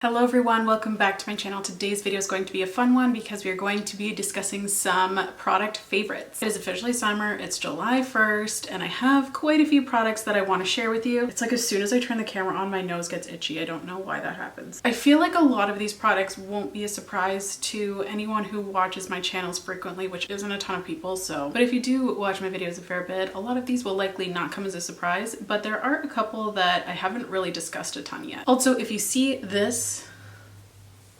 Hello everyone, welcome back to my channel. Today's video is going to be a fun one because we are going to be discussing some product favorites. It is officially summer, it's July 1st, and I have quite a few products that I want to share with you. It's like as soon as I turn the camera on, my nose gets itchy. I don't know why that happens. I feel like a lot of these products won't be a surprise to anyone who watches my channels frequently, which isn't a ton of people, but if you do watch my videos a fair bit, a lot of these will likely not come as a surprise, but there are a couple that I haven't really discussed a ton yet. Also, if you see this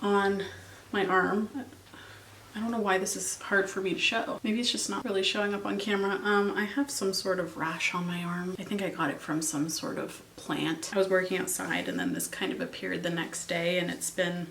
on my arm, I don't know why this is hard for me to show. Maybe it's just not really showing up on camera. I have some sort of rash on my arm. I think I got it from some sort of plant. I was working outside and then this kind of appeared the next day, and it's been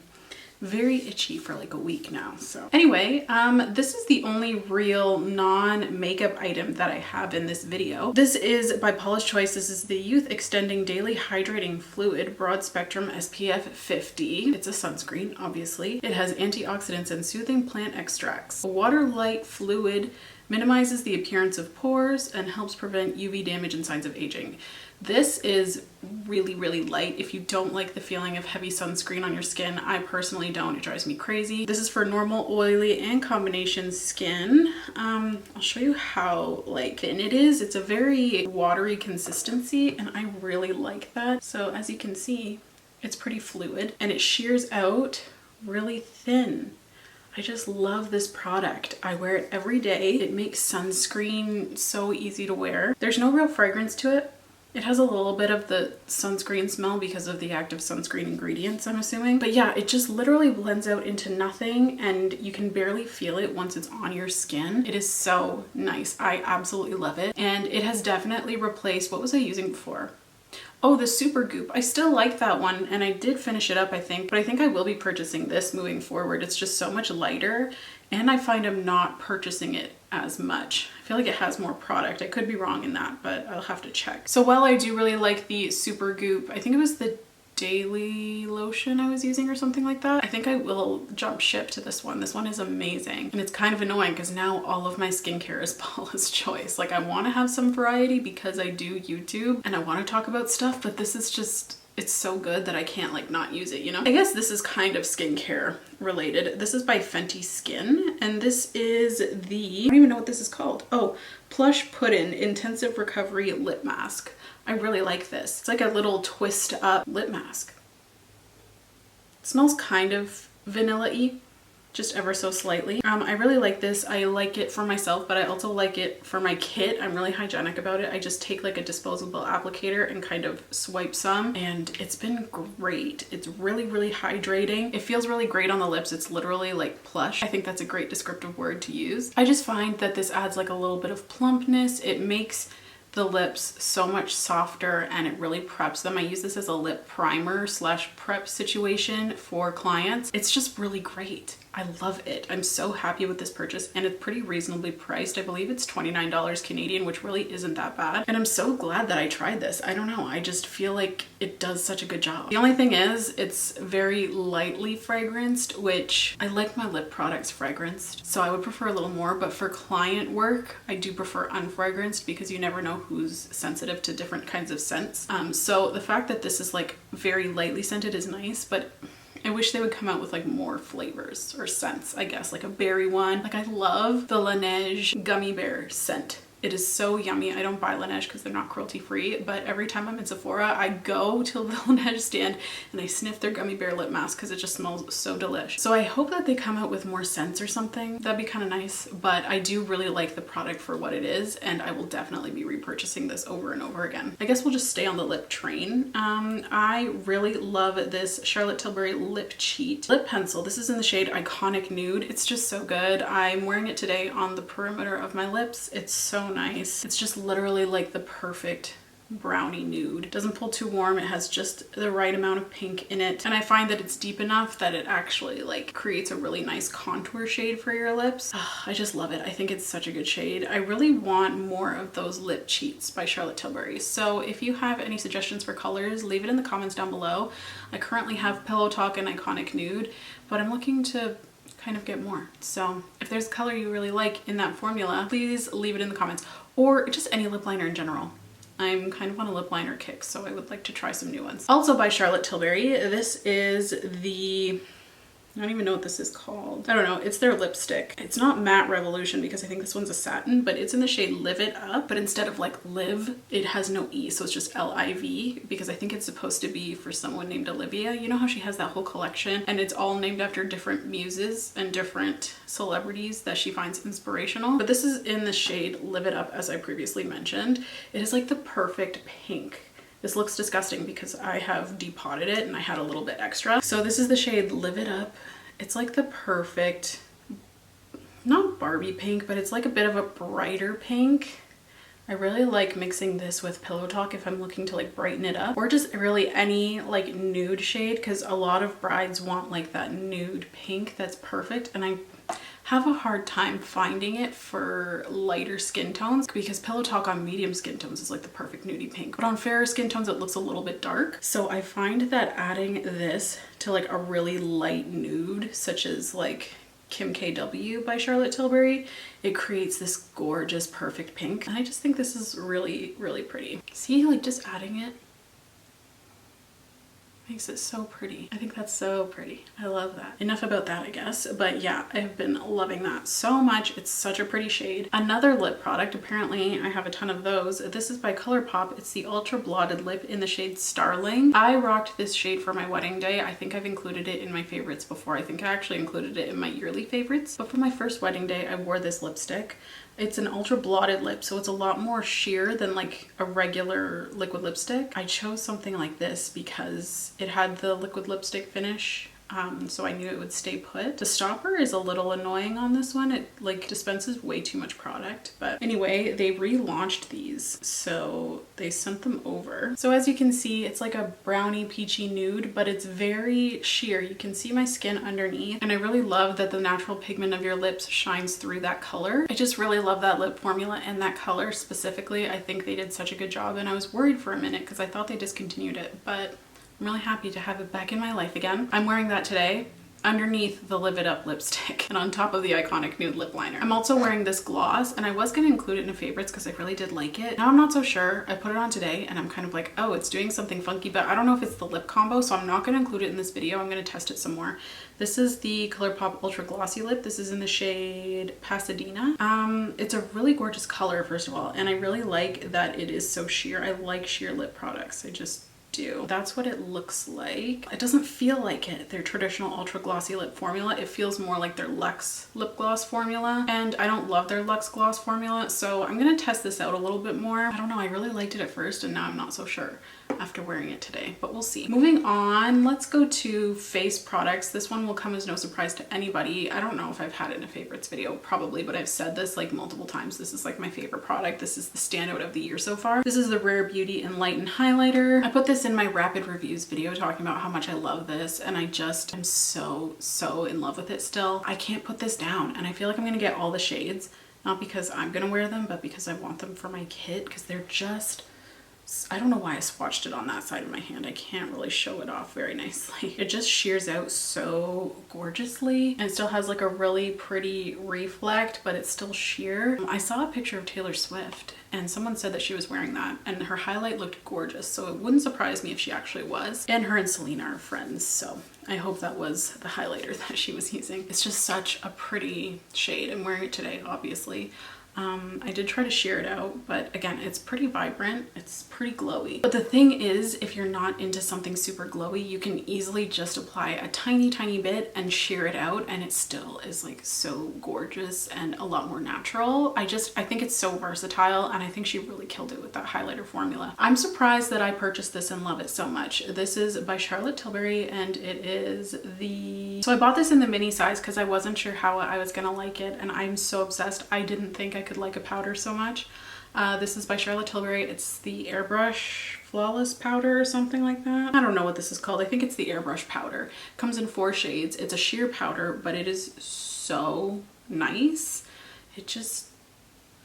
very itchy for like a week now. So anyway, this is the only real non-makeup item that I have in this video. This is by Paula's Choice. This is the Youth Extending Daily Hydrating Fluid Broad Spectrum SPF 50. It's a sunscreen, obviously. It has antioxidants and soothing plant extracts. A water-light fluid minimizes the appearance of pores and helps prevent UV damage and signs of aging. This is really, really light. If you don't like the feeling of heavy sunscreen on your skin, I personally don't. It drives me crazy. This is for normal, oily, and combination skin. I'll show you how like thin it is. It's a very watery consistency, and I really like that. So as you can see, it's pretty fluid, and it shears out really thin. I just love this product. I wear it every day. It makes sunscreen so easy to wear. There's no real fragrance to it. It has a little bit of the sunscreen smell because of the active sunscreen ingredients, I'm assuming. But yeah, it just literally blends out into nothing, and you can barely feel it once it's on your skin. It is so nice. I absolutely love it. And it has definitely replaced, what was I using before? Oh, the Super Goop. I still like that one, and I did finish it up, I think, but I think I will be purchasing this moving forward. It's just so much lighter, and I find I'm not purchasing it as much. I feel like it has more product. I could be wrong in that, but I'll have to check. So while I do really like the Super Goop, I think it was the daily lotion I was using or something like that, I think I will jump ship to this one. This one is amazing, and it's kind of annoying because now all of my skincare is Paula's Choice. Like, I want to have some variety because I do YouTube and I want to talk about stuff, but this is just, it's so good that I can't like not use it, you know? I guess this is kind of skincare related. This is by Fenty Skin, and this is the, I don't even know what this is called. Oh, Plush Puddin' Intensive Recovery Lip Mask. I really like this. It's like a little twist up lip mask. It smells kind of vanilla-y, just ever so slightly. I really like this. I like it for myself, but I also like it for my kit. I'm really hygienic about it. I just take like a disposable applicator and kind of swipe some, and it's been great. It's really, really hydrating. It feels really great on the lips. It's literally like plush. I think that's a great descriptive word to use. I just find that this adds like a little bit of plumpness. It makes the lips so much softer, and it really preps them. I use this as a lip primer slash prep situation for clients. It's just really great. I love it. I'm so happy with this purchase, and it's pretty reasonably priced. I believe it's $29 Canadian, which really isn't that bad. And I'm so glad that I tried this. I don't know, I just feel like it does such a good job. The only thing is it's very lightly fragranced, which I like my lip products fragranced, so I would prefer a little more, but for client work, I do prefer unfragranced because you never know who's sensitive to different kinds of scents. So the fact that this is like very lightly scented is nice, but I wish they would come out with like more flavors or scents, I guess, like a berry one. Like, I love the Laneige gummy bear scent. It is so yummy. I don't buy Laneige because they're not cruelty free, but every time I'm in Sephora, I go to the Laneige stand and I sniff their gummy bear lip mask because it just smells so delish. So I hope that they come out with more scents or something. That'd be kind of nice, but I do really like the product for what it is, and I will definitely be repurchasing this over and over again. I guess we'll just stay on the lip train. I really love this Charlotte Tilbury Lip Cheat lip pencil. This is in the shade Iconic Nude. It's just so good. I'm wearing it today on the perimeter of my lips. It's so nice. It's just literally like the perfect brownie nude. It doesn't pull too warm. It has just the right amount of pink in it, and I find that it's deep enough that it actually like creates a really nice contour shade for your lips. I just love it. I think it's such a good shade. I really want more of those lip cheats by Charlotte Tilbury, so if you have any suggestions for colors, leave it in the comments down below. I currently have Pillow Talk and Iconic Nude, but I'm looking to kind of get more. So if there's a color you really like in that formula, please leave it in the comments, or just any lip liner in general. I'm kind of on a lip liner kick, so I would like to try some new ones. Also by Charlotte Tilbury, this is the, I don't even know what this is called. I don't know. It's their lipstick. It's not Matte Revolution because I think this one's a satin, but it's in the shade Live It Up. But instead of like live, it has no E. So it's just L-I-V because I think it's supposed to be for someone named Olivia. You know how she has that whole collection and it's all named after different muses and different celebrities that she finds inspirational. But this is in the shade Live It Up, as I previously mentioned. It is like the perfect pink. This looks disgusting because I have depotted it and I had a little bit extra. So this is the shade Live It Up. It's like the perfect, not Barbie pink, but it's like a bit of a brighter pink. I really like mixing this with Pillow Talk if I'm looking to like brighten it up, or just really any like nude shade, because a lot of brides want like that nude pink that's perfect, and I have a hard time finding it for lighter skin tones because Pillow Talk on medium skin tones is like the perfect nudie pink, but on fairer skin tones it looks a little bit dark. So I find that adding this to like a really light nude, such as like Kim KW by Charlotte Tilbury, it creates this gorgeous perfect pink, and I just think this is really, really pretty. See, like just adding it makes it so pretty. I think that's so pretty. I love that. Enough about that, I guess. But yeah, I have been loving that so much. It's such a pretty shade. Another lip product, apparently I have a ton of those. This is by Colourpop. It's the Ultra Blotted Lip in the shade Starling. I rocked this shade for my wedding day. I think I've included it in my favorites before. I think I actually included it in my yearly favorites. But for my first wedding day, I wore this lipstick. It's an ultra blotted lip, so it's a lot more sheer than like a regular liquid lipstick. I chose something like this because it had the liquid lipstick finish, so I knew it would stay put. The stopper is a little annoying on this one. It like dispenses way too much product, but anyway, they relaunched these, so they sent them over. So as you can see, it's like a brownie peachy nude, but it's very sheer. You can see my skin underneath, and I really love that the natural pigment of your lips shines through that color. I just really love that lip formula and that color specifically. I think they did such a good job, and I was worried for a minute because I thought they discontinued it, but I'm really happy to have it back in my life again. I'm wearing that today underneath the Live It Up lipstick and on top of the iconic nude lip liner. I'm also wearing this gloss, and I was going to include it in a favorites because I really did like it. Now I'm not so sure. I put it on today and I'm kind of like, oh, it's doing something funky, but I don't know if it's the lip combo, so I'm not going to include it in this video. I'm going to test it some more. This is the Colourpop Ultra Glossy Lip. This is in the shade Pasadena. It's a really gorgeous color, first of all, and I really like that it is so sheer. I like sheer lip products. I just do. That's what it looks like. It doesn't feel like it, their traditional ultra glossy lip formula. It feels more like their Luxe lip gloss formula, and I don't love their Luxe gloss formula, so I'm gonna test this out a little bit more. I don't know, I really liked it at first and now I'm not so sure after wearing it today, but we'll see. Moving on, let's go to face products. This one will come as no surprise to anybody. I don't know if I've had it in a favorites video, probably, but I've said this like multiple times. This is like my favorite product. This is the standout of the year so far. This is the Rare Beauty Enlighten Highlighter. I put this in my rapid reviews video talking about how much I love this, and I just am so in love with it still. I can't put this down, and I feel like I'm gonna get all the shades, not because I'm gonna wear them, but because I want them for my kit, because they're just, I don't know why I swatched it on that side of my hand. I can't really show it off very nicely. It just shears out so gorgeously, and it still has like a really pretty reflect, but it's still sheer. I saw a picture of Taylor Swift and someone said that she was wearing that and her highlight looked gorgeous, so it wouldn't surprise me if she actually was. And her and Selena are friends, so I hope that was the highlighter that she was using. It's just such a pretty shade. I'm wearing it today, obviously. I did try to sheer it out, but again, it's pretty vibrant. It's pretty glowy. But the thing is, if you're not into something super glowy, you can easily just apply a tiny bit and sheer it out, and it still is like so gorgeous and a lot more natural. I think it's so versatile, and I think she really killed it with that highlighter formula. I'm surprised that I purchased this and love it so much. This is by Charlotte Tilbury, and it is so I bought this in the mini size because I wasn't sure how I was gonna like it, and I'm so obsessed. I didn't think I could like a powder so much. This is by Charlotte Tilbury. It's the Airbrush Flawless Powder or something like that. I don't know what this is called. I think it's the Airbrush Powder. It comes in 4 shades. It's a sheer powder, but it is so nice. It just,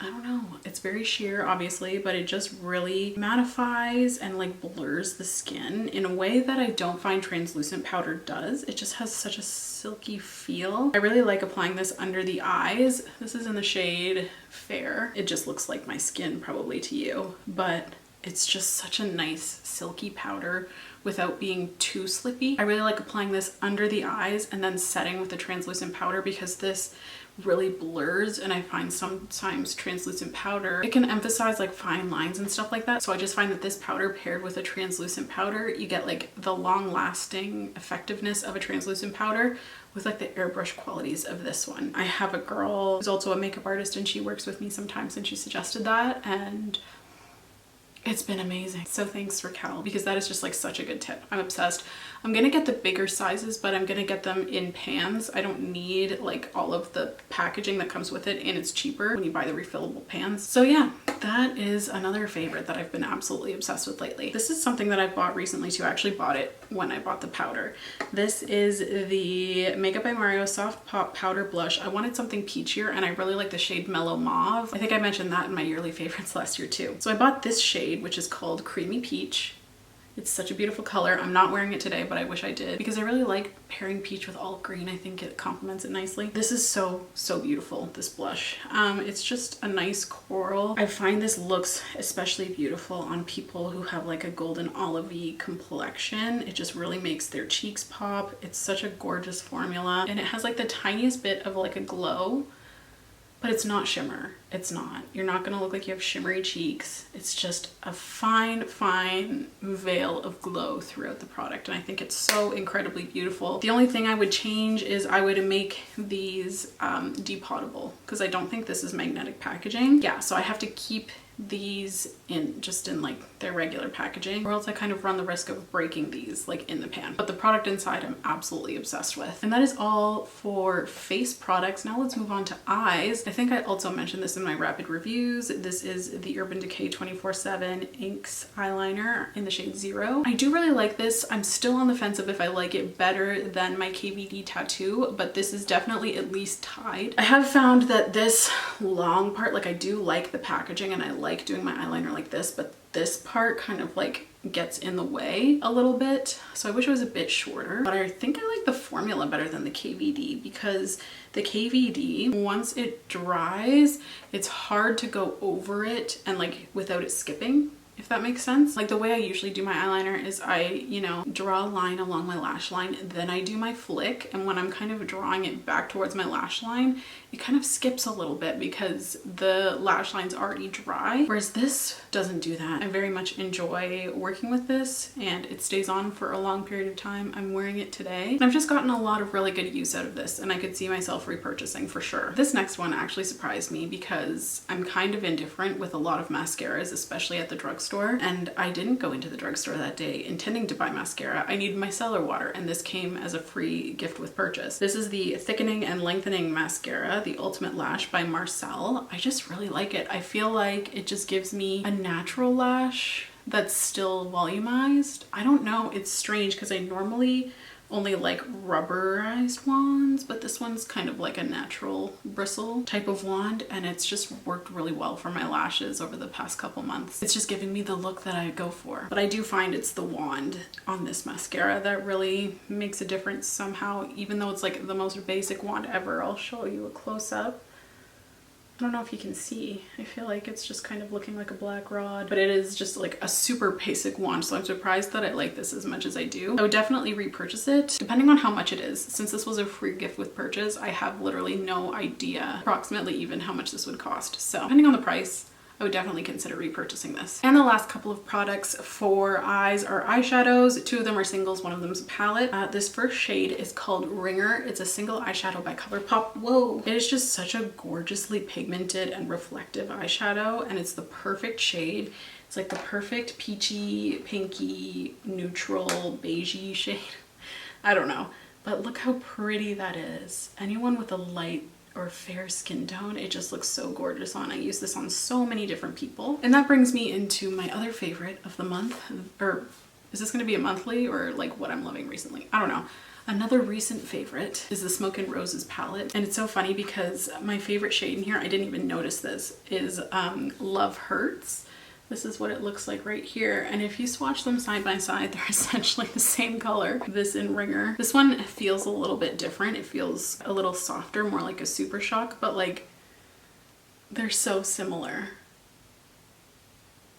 I don't know. It's very sheer, obviously, but it just really mattifies and like blurs the skin in a way that I don't find translucent powder does. It just has such a silky feel. I really like applying this under the eyes. This is in the shade Fair. It just looks like my skin probably to you, but it's just such a nice silky powder without being too slippy. I really like applying this under the eyes and then setting with a translucent powder because this really blurs, and I find sometimes translucent powder, it can emphasize like fine lines and stuff like that. So I just find that this powder paired with a translucent powder, you get like the long lasting effectiveness of a translucent powder with like the airbrush qualities of this one. I have a girl who's also a makeup artist and she works with me sometimes, and she suggested that, and it's been amazing. So thanks Raquel, because that is just like such a good tip. I'm obsessed. I'm gonna get the bigger sizes, but I'm gonna get them in pans. I don't need like all of the packaging that comes with it, and it's cheaper when you buy the refillable pans. So yeah, that is another favorite that I've been absolutely obsessed with lately. This is something that I've bought recently too. I actually bought it when I bought the powder. This is the Makeup by Mario Soft Pop Powder Blush. I wanted something peachier, and I really like the shade Mellow Mauve. I think I mentioned that in my yearly favorites last year too. So I bought this shade, which is called Creamy Peach. It's such a beautiful color. I'm not wearing it today, but I wish I did because I really like pairing peach with olive green. I think it complements it nicely. This is so beautiful, this blush. It's just a nice coral. I find this looks especially beautiful on people who have like a golden olivey complexion. It just really makes their cheeks pop. It's such a gorgeous formula, and it has like the tiniest bit of like a glow, but it's not shimmer. It's not. You're not gonna look like you have shimmery cheeks. It's just a fine veil of glow throughout the product, and I think it's so incredibly beautiful. The only thing I would change is I would make these depotable, because I don't think this is magnetic packaging. Yeah, so I have to keep these in like their regular packaging, or else I kind of run the risk of breaking these like in the pan. But the product inside I'm absolutely obsessed with. And that is all for face products. Now let's move on to eyes. I think I also mentioned this in my rapid reviews. This is the Urban Decay 24/7 Inks eyeliner in the shade 0. I do really like this. I'm still on the fence of if I like it better than my KVD tattoo, but this is definitely at least tied. I have found that this long part, like I do like the packaging and I like doing my eyeliner like this, but this part kind of like gets in the way a little bit. So I wish it was a bit shorter, but I think I like the formula better than the KVD, because the KVD, once it dries, it's hard to go over it and like without it skipping, if that makes sense. Like the way I usually do my eyeliner is I, you know, draw a line along my lash line, then I do my flick, and when I'm kind of drawing it back towards my lash line, it kind of skips a little bit because the lash line's already dry, whereas this doesn't do that. I very much enjoy working with this, and it stays on for a long period of time. I'm wearing it today, and I've just gotten a lot of really good use out of this, and I could see myself repurchasing for sure. This next one actually surprised me because I'm kind of indifferent with a lot of mascaras, especially at the drugstore, and I didn't go into the drugstore that day intending to buy mascara. I needed my cellar water, and this came as a free gift with purchase. This is the Thickening and Lengthening Mascara, the Ultimate Lash by Marcel. I just really like it. I feel like it just gives me a natural lash that's still volumized. I don't know, it's strange because I normally only like rubberized wands, but this one's kind of like a natural bristle type of wand, and it's just worked really well for my lashes over the past couple months. It's just giving me the look that I go for. But I do find it's the wand on this mascara that really makes a difference somehow, even though it's like the most basic wand ever. I'll show you a close-up. I don't know if you can see. I feel like it's just kind of looking like a black rod, but it is just like a super basic wand, so I'm surprised that I like this as much as I do. I would definitely repurchase it, depending on how much it is. Since this was a free gift with purchase, I have literally no idea approximately even how much this would cost. So depending on the price, I would definitely consider repurchasing this. And the last couple of products for eyes are eyeshadows. Two of them are singles, one of them is a palette. This first shade is called Ringer. It's a single eyeshadow by Colourpop. Whoa! It is just such a gorgeously pigmented and reflective eyeshadow, and it's the perfect shade. It's like the perfect peachy, pinky, neutral, beigey shade. I don't know, but look how pretty that is. Anyone with a light or fair skin tone, it just looks so gorgeous on. I use this on so many different people. And that brings me into my other favorite of the month, or is this gonna be a monthly or like what I'm loving recently? I don't know. Another recent favorite is the Smoke and Roses palette. And it's so funny because my favorite shade in here, I didn't even notice this, is Love Hurts. This is what it looks like right here. And if you swatch them side by side, they're essentially the same color. This in Ringer. This one feels a little bit different. It feels a little softer, more like a Super Shock, but like they're so similar.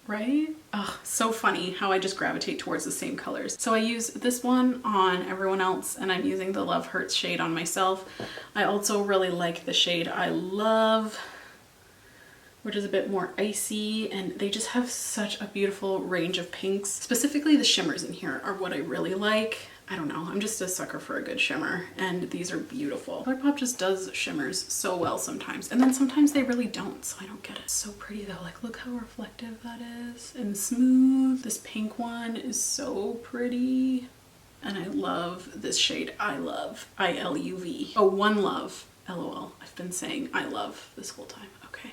right? Ugh, so funny how I just gravitate towards the same colors. So I use this one on everyone else, and I'm using the Love Hurts shade on myself. I also really like the shade I Love, which is a bit more icy, and they just have such a beautiful range of pinks. Specifically the shimmers in here are what I really like. I don't know, I'm just a sucker for a good shimmer, and these are beautiful. Colourpop just does shimmers so well sometimes, and then sometimes they really don't, so I don't get it. It's so pretty though, like look how reflective that is and smooth. This pink one is so pretty, and I love this shade I Love, I-L-U-V. Oh, One Love, LOL. I've been saying I love this whole time. Okay.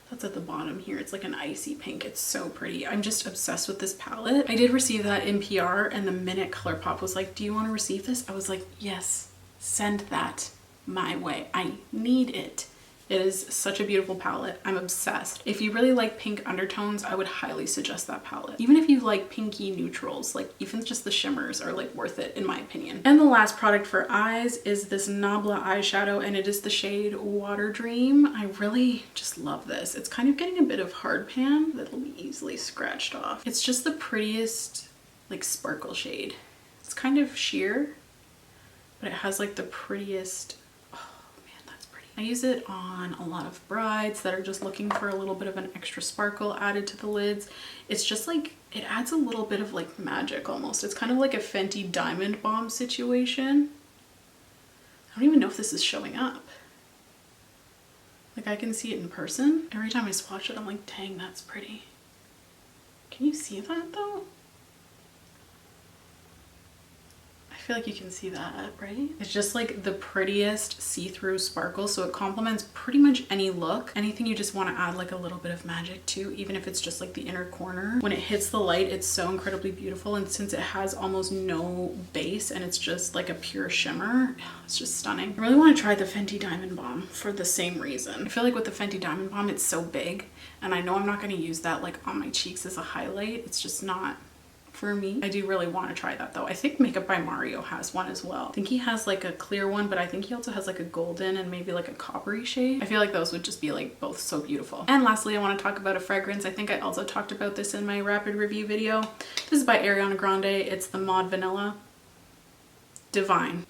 That's at the bottom here. It's like an icy pink. It's so pretty. I'm just obsessed with this palette. I did receive that in PR, and the minute Colourpop was like, do you want to receive this? I was like, yes, send that my way. I need it. It is such a beautiful palette. I'm obsessed. If you really like pink undertones, I would highly suggest that palette. Even if you like pinky neutrals, like even just the shimmers are like worth it in my opinion. And the last product for eyes is this Nabla eyeshadow, and it is the shade Water Dream. I really just love this. It's kind of getting a bit of hard pan that'll be easily scratched off. It's just the prettiest like sparkle shade. It's kind of sheer, but it has like the prettiest. I use it on a lot of brides that are just looking for a little bit of an extra sparkle added to the lids. It's just like, it adds a little bit of like magic almost. It's kind of like a Fenty Diamond Bomb situation. I don't even know if this is showing up. Like I can see it in person. Every time I swatch it, I'm like, dang, that's pretty. Can you see that though? I feel like you can see that, right? It's just like the prettiest see-through sparkle, so it complements pretty much any look. Anything you just want to add like a little bit of magic to, even if it's just like the inner corner. When it hits the light, it's so incredibly beautiful, and since it has almost no base and it's just like a pure shimmer, it's just stunning. I really want to try the Fenty Diamond Bomb for the same reason. I feel like with the Fenty Diamond Bomb, it's so big, and I know I'm not going to use that like on my cheeks as a highlight. It's just not for me. I do really want to try that though. I think Makeup by Mario has one as well. I think he has like a clear one, but I think he also has like a golden and maybe like a coppery shade. I feel like those would just be like both so beautiful. And lastly, I want to talk about a fragrance. I think I also talked about this in my rapid review video. This is by Ariana Grande. It's the Mauve Vanilla. Divine.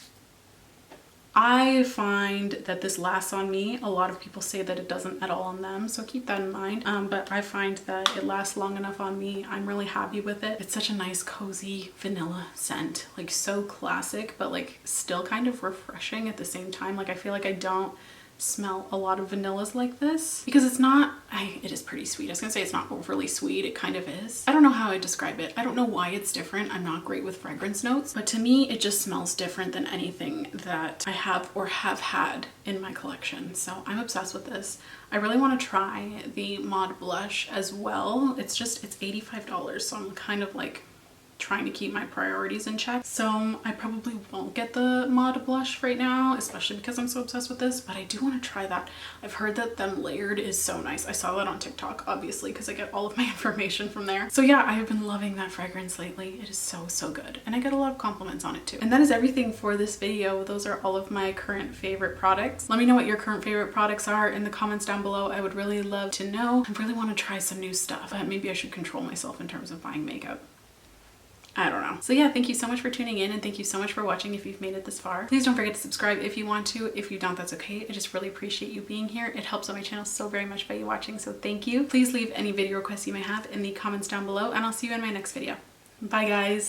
I find that this lasts on me. A lot of people say that it doesn't at all on them, so keep that in mind. But I find that it lasts long enough on me. I'm really happy with it. It's such a nice, cozy vanilla scent. Like so classic, but like still kind of refreshing at the same time. Like I feel like I don't smell a lot of vanillas like this because it's not, it is pretty sweet. I was gonna say it's not overly sweet. It kind of is. I don't know how I describe it. I don't know why it's different. I'm not great with fragrance notes, but to me it just smells different than anything that I have or have had in my collection. So I'm obsessed with this. I really want to try the Mod blush as well. It's $85, so I'm kind of like trying to keep my priorities in check. So I probably won't get the Mod blush right now, especially because I'm so obsessed with this, but I do want to try that. I've heard that them layered is so nice. I saw that on TikTok, obviously, because I get all of my information from there. So yeah, I have been loving that fragrance lately. It is so, so good. And I get a lot of compliments on it too. And that is everything for this video. Those are all of my current favorite products. Let me know what your current favorite products are in the comments down below. I would really love to know. I really want to try some new stuff, but maybe I should control myself in terms of buying makeup. I don't know. So yeah, thank you so much for tuning in, and thank you so much for watching if you've made it this far. Please don't forget to subscribe if you want to. If you don't, that's okay. I just really appreciate you being here. It helps out my channel so very much by you watching, so thank you. Please leave any video requests you may have in the comments down below, and I'll see you in my next video. Bye guys.